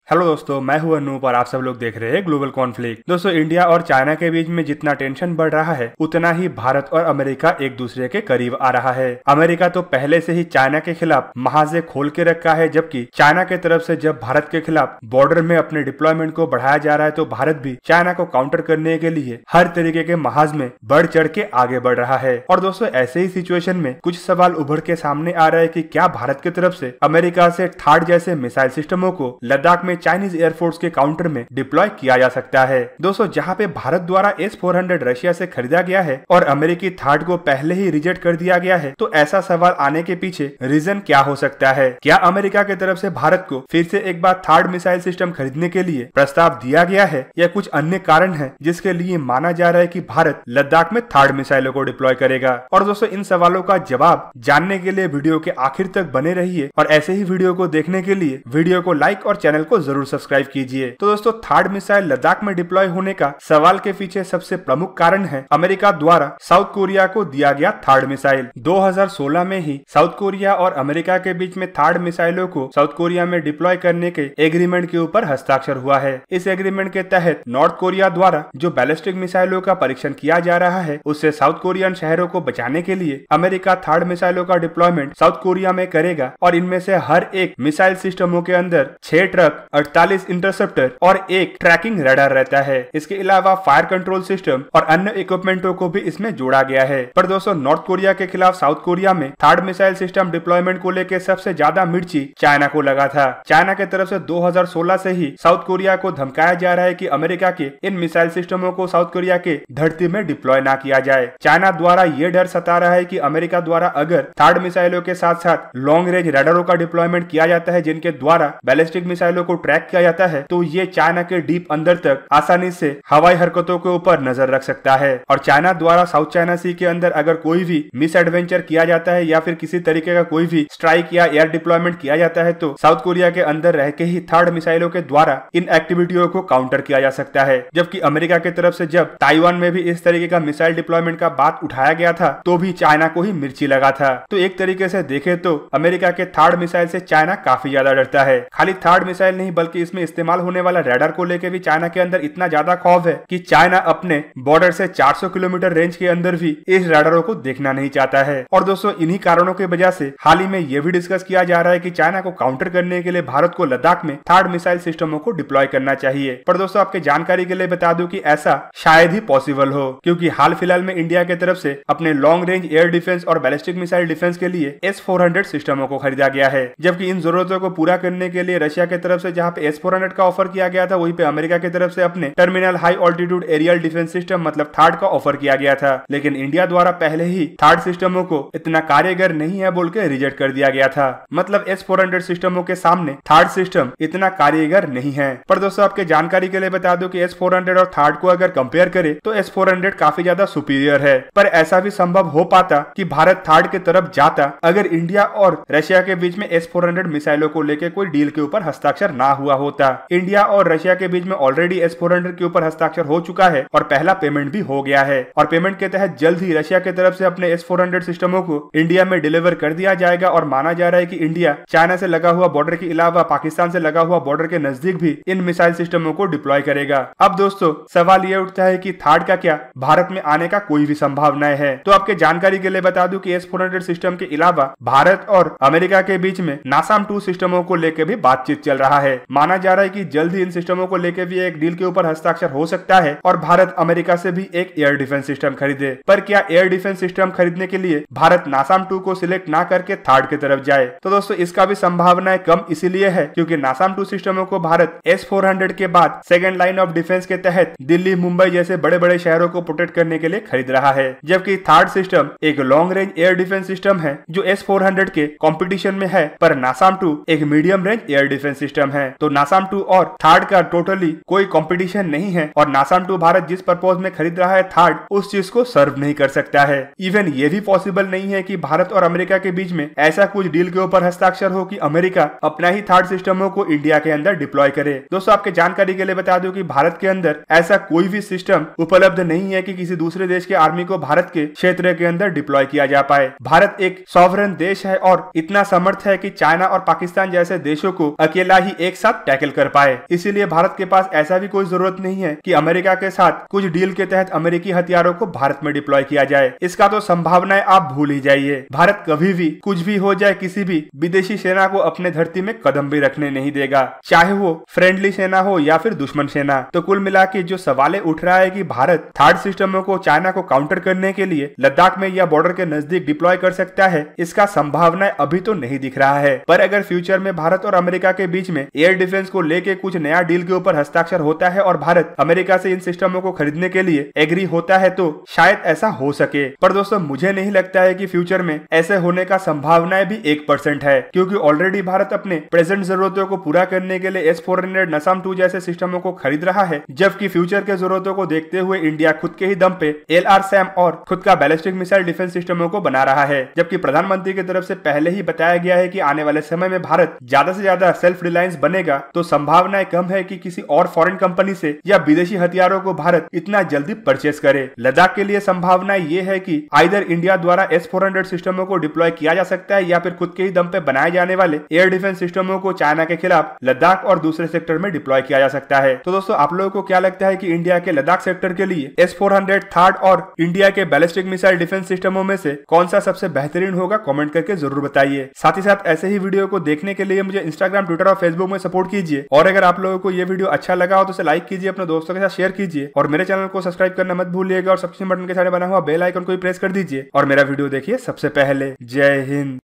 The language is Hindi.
हेलो दोस्तों, मैं हूं अनूप और आप सब लोग देख रहे हैं ग्लोबल कॉन्फ्लिक्ट। दोस्तों, इंडिया और चाइना के बीच में जितना टेंशन बढ़ रहा है उतना ही भारत और अमेरिका एक दूसरे के करीब आ रहा है। अमेरिका तो पहले से ही चाइना के खिलाफ महाजे खोल के रखा है, जबकि चाइना के तरफ से जब भारत के खिलाफ बॉर्डर में अपने डिप्लॉयमेंट को बढ़ाया जा रहा है तो भारत भी चाइना को काउंटर करने के लिए हर तरीके के महाज में बढ़ चढ़ के आगे बढ़ रहा है। और दोस्तों, ऐसे ही सिचुएशन में कुछ सवाल उभर के सामने आ रहा है कि क्या भारत की तरफ से अमेरिका से थार्ड जैसे मिसाइल सिस्टमों को लद्दाख में चाइनीज एयरफोर्स के काउंटर में डिप्लॉय किया जा सकता है। दोस्तों, जहां पे भारत द्वारा S-400 रशिया से खरीदा गया है और अमेरिकी थार्ड को पहले ही रिजेक्ट कर दिया गया है, तो ऐसा सवाल आने के पीछे रीजन क्या हो सकता है? क्या अमेरिका की तरफ से भारत को फिर से एक बार थार्ड मिसाइल सिस्टम खरीदने के लिए प्रस्ताव दिया गया है या कुछ अन्य कारण है जिसके लिए माना जा रहा है कि भारत लद्दाख में थार्ड मिसाइलों को डिप्लॉय करेगा? और दोस्तों, इन सवालों का जवाब जानने के लिए वीडियो के आखिर तक बने रहिए और ऐसे ही वीडियो को देखने के लिए वीडियो को लाइक और चैनल को जरूर सब्सक्राइब कीजिए। तो दोस्तों, थार्ड मिसाइल लद्दाख में डिप्लॉय होने का सवाल के पीछे सबसे प्रमुख कारण है अमेरिका द्वारा साउथ कोरिया को दिया गया थार्ड मिसाइल। 2016 में ही साउथ कोरिया और अमेरिका के बीच में थार्ड मिसाइलों को साउथ कोरिया में डिप्लॉय करने के एग्रीमेंट के ऊपर हस्ताक्षर हुआ है। इस एग्रीमेंट के तहत नॉर्थ कोरिया द्वारा जो बैलिस्टिक मिसाइलों का परीक्षण किया जा रहा है उससे साउथ कोरियन शहरों को बचाने के लिए अमेरिका थार्ड मिसाइलों का डिप्लॉयमेंट साउथ कोरिया में करेगा और इनमें से हर एक मिसाइल सिस्टमों के अंदर 6 ट्रक, 48 इंटरसेप्टर और एक ट्रैकिंग रडार रहता है। इसके अलावा फायर कंट्रोल सिस्टम और अन्य इक्विपमेंटों को भी इसमें जोड़ा गया है। पर दोस्तों, नॉर्थ कोरिया के खिलाफ साउथ कोरिया में थर्ड मिसाइल सिस्टम डिप्लॉयमेंट को लेकर सबसे ज्यादा मिर्ची चाइना को लगा था। चाइना की तरफ से 2016 से ही साउथ कोरिया को धमकाया जा रहा है कि अमेरिका के इन मिसाइल सिस्टमों को साउथ कोरिया के धरती में डिप्लॉय ना किया जाए। चाइना द्वारा ये डर सता रहा है कि अमेरिका द्वारा अगर थर्ड मिसाइलों के साथ साथ लॉन्ग रेंज रडारों का डिप्लॉयमेंट किया जाता है जिनके द्वारा बैलिस्टिक मिसाइलों को ट्रैक किया जाता है, तो ये चाइना के डीप अंदर तक आसानी से हवाई हरकतों के ऊपर नजर रख सकता है। और चाइना द्वारा साउथ चाइना सी के अंदर अगर कोई भी मिस एडवेंचर किया जाता है या फिर किसी तरीके का कोई भी स्ट्राइक या एयर डिप्लॉयमेंट किया जाता है तो साउथ कोरिया के अंदर रह के ही थर्ड मिसाइलों के द्वारा इन एक्टिविटियों को काउंटर किया जा सकता है। जबकि अमेरिका की तरफ से जब ताइवान में भी इस तरीके का मिसाइल डिप्लॉयमेंट का बात उठाया गया था तो भी चाइना को ही मिर्ची लगा था। तो एक तरीके से देखे तो अमेरिका के थर्ड मिसाइल से चाइना काफी ज्यादा डरता है। खाली थर्ड मिसाइल नहीं बल्कि इसमें इस्तेमाल होने वाला रडार को लेकर भी चाइना के अंदर इतना ज्यादा खौफ है कि चाइना अपने बॉर्डर से 400 किलोमीटर रेंज के अंदर भी इस रडारों को देखना नहीं चाहता है। और दोस्तों, इन्हीं कारणों की वजह से हाल ही में यह भी डिस्कस किया जा रहा है कि चाइना को काउंटर करने के लिए भारत को लद्दाख में थर्ड मिसाइल सिस्टमों को डिप्लॉय करना चाहिए। पर दोस्तों, आपके जानकारी के लिए बता दूं कि ऐसा शायद ही पॉसिबल हो, क्योंकि हाल फिलहाल में इंडिया की तरफ से अपने लॉन्ग रेंज एयर डिफेंस और बैलिस्टिक मिसाइल डिफेंस के लिए S-400 सिस्टमों को खरीदा गया है। जबकि इन जरूरतों को पूरा करने के लिए रशिया की तरफ से जहां पे S-400 का ऑफर किया गया था, वहीं पे अमेरिका की तरफ से अपने terminal high altitude aerial defence system मतलब थर्ड का ऑफर किया गया था। लेकिन इंडिया द्वारा पहले ही थर्ड सिस्टमों को इतना कार्यगर नहीं है बोल के रिजेक्ट कर दिया गया था। मतलब S-400 सिस्टमों के सामने थर्ड सिस्टम इतना कार्यगर नहीं है। पर दोस्तों, आपके जानकारी के लिए बता दूं कि S-400 और थर्ड को अगर कंपेयर करें तो S-400 काफी ज्यादा सुपीरियर है। पर ऐसा भी संभव हो पाता कि भारत थर्ड की तरफ जाता अगर इंडिया और रशिया के बीच में S-400 मिसाइलों को लेकर कोई डील के ऊपर हस्ताक्षर ना हुआ होता। इंडिया और रशिया के बीच में ऑलरेडी S-400 के ऊपर हस्ताक्षर हो चुका है और पहला पेमेंट भी हो गया है। और पेमेंट के तहत जल्द ही रशिया की तरफ से अपने S-400 सिस्टमों को इंडिया में डिलीवर कर दिया जाएगा। और माना जा रहा है कि इंडिया चाइना से लगा हुआ बॉर्डर के अलावा पाकिस्तान से लगा हुआ बॉर्डर के नजदीक भी इन मिसाइल सिस्टमों को डिप्लॉय करेगा। अब दोस्तों, सवाल ये उठता है कि थर्ड का क्या भारत में आने का कोई भी संभावनाएं है? तो आपके जानकारी के लिए बता दूं कि S-400 सिस्टम के अलावा भारत और अमेरिका के बीच में नासाम 2 सिस्टमों को लेकर भी बातचीत चल रहा है। माना जा रहा है कि जल्द ही इन सिस्टमों को लेकर भी एक डील के ऊपर हस्ताक्षर हो सकता है और भारत अमेरिका से भी एक एयर डिफेंस सिस्टम खरीदे। पर क्या एयर डिफेंस सिस्टम खरीदने के लिए भारत नासाम 2 को सिलेक्ट ना करके थर्ड की तरफ जाए? तो दोस्तों, इसका भी संभावनाएं कम इसीलिए है क्योंकि नासाम 2 सिस्टमों को भारत S-400 के बाद सेकेंड लाइन ऑफ डिफेंस के तहत दिल्ली, मुंबई जैसे बड़े बड़े शहरों को प्रोटेक्ट करने के लिए खरीद रहा है। जबकि थर्ड सिस्टम एक long range air defence system है जो S-400 के कंपटीशन में है, पर नासाम 2 एक medium range air defence system है। तो नासाम 2 और थर्ड का टोटली कोई कंपटीशन नहीं है और नासाम 2 भारत जिस पर्पज में खरीद रहा है थर्ड, उस चीज को सर्व नहीं कर सकता है। इवन ये भी पॉसिबल नहीं है कि भारत और अमेरिका के बीच में ऐसा कुछ डील के ऊपर हस्ताक्षर हो कि अमेरिका अपना ही थर्ड सिस्टमों को इंडिया के अंदर डिप्लॉय करे। दोस्तों, आपके जानकारी के लिए बता दूं कि भारत के अंदर ऐसा कोई भी सिस्टम उपलब्ध नहीं है कि किसी दूसरे देश के आर्मी को भारत के क्षेत्र के अंदर डिप्लॉय किया जा पाए। भारत एक सॉवरेन देश है और इतना समर्थ है कि चाइना और पाकिस्तान जैसे देशों को अकेला ही एक एक साथ टैकल कर पाए। इसीलिए भारत के पास ऐसा भी कोई जरूरत नहीं है कि अमेरिका के साथ कुछ डील के तहत अमेरिकी हथियारों को भारत में डिप्लॉय किया जाए। इसका तो संभावनाएं आप भूल ही जाइए। भारत कभी भी कुछ भी हो जाए किसी भी विदेशी सेना को अपने धरती में कदम भी रखने नहीं देगा, चाहे वो फ्रेंडली सेना हो या फिर दुश्मन सेना। तो कुल मिला के जो सवाल उठ रहा है कि भारत थर्ड सिस्टमों को चाइना को काउंटर करने के लिए लद्दाख में या बॉर्डर के नजदीक डिप्लॉय कर सकता है, इसका संभावनाएं अभी तो नहीं दिख रहा है। पर अगर फ्यूचर में भारत और अमेरिका के बीच में एयर डिफेंस को लेके कुछ नया डील के ऊपर हस्ताक्षर होता है और भारत अमेरिका से इन सिस्टमों को खरीदने के लिए एग्री होता है तो शायद ऐसा हो सके। पर दोस्तों मुझे नहीं लगता है कि फ्यूचर में ऐसे होने का संभावनाएं भी 1% है, क्योंकि ऑलरेडी भारत अपने प्रेजेंट जरूरतों को पूरा करने के लिए S-400 नसाम 2 जैसे सिस्टमों को खरीद रहा है, जबकि फ्यूचर के जरूरतों को देखते हुए इंडिया खुद के ही दम पे LRSAM और खुद का बैलिस्टिक मिसाइल डिफेंस सिस्टमों को बना रहा है। जबकि प्रधानमंत्री की तरफ से पहले ही बताया गया है कि आने वाले समय में भारत ज्यादा से ज्यादा सेल्फ रिलायंस बनेगा, तो संभावनाएं कम है कि किसी और फॉरेन कंपनी से या विदेशी हथियारों को भारत इतना जल्दी परचेस करे। लद्दाख के लिए संभावना ये है कि आइदर इंडिया द्वारा S-400 सिस्टमों को डिप्लॉय किया जा सकता है या फिर खुद के ही दम पे बनाए जाने वाले एयर डिफेंस सिस्टमों को चाइना के खिलाफ लद्दाख और दूसरे सेक्टर में डिप्लॉय किया जा सकता है। तो दोस्तों आप लोगों को क्या लगता है कि इंडिया के लद्दाख सेक्टर के लिए S-400 थर्ड और इंडिया के बैलिस्टिक मिसाइल डिफेंस सिस्टमों में से कौन सा सबसे बेहतरीन होगा? कमेंट करके जरूर बताइए। साथ ही साथ ऐसे ही वीडियो को देखने के लिए मुझे इंस्टाग्राम, ट्विटर और फेसबुक में सपोर्ट कीजिए। और अगर आप लोगों को ये वीडियो अच्छा लगा हो तो इसे लाइक कीजिए, अपने दोस्तों के साथ शेयर कीजिए और मेरे चैनल को सब्सक्राइब करना मत भूलिएगा और सब्सक्रिप्शन बटन के सामने बना हुआ बेल आइकन को भी प्रेस कर दीजिए और मेरा वीडियो देखिए सबसे पहले। जय हिंद।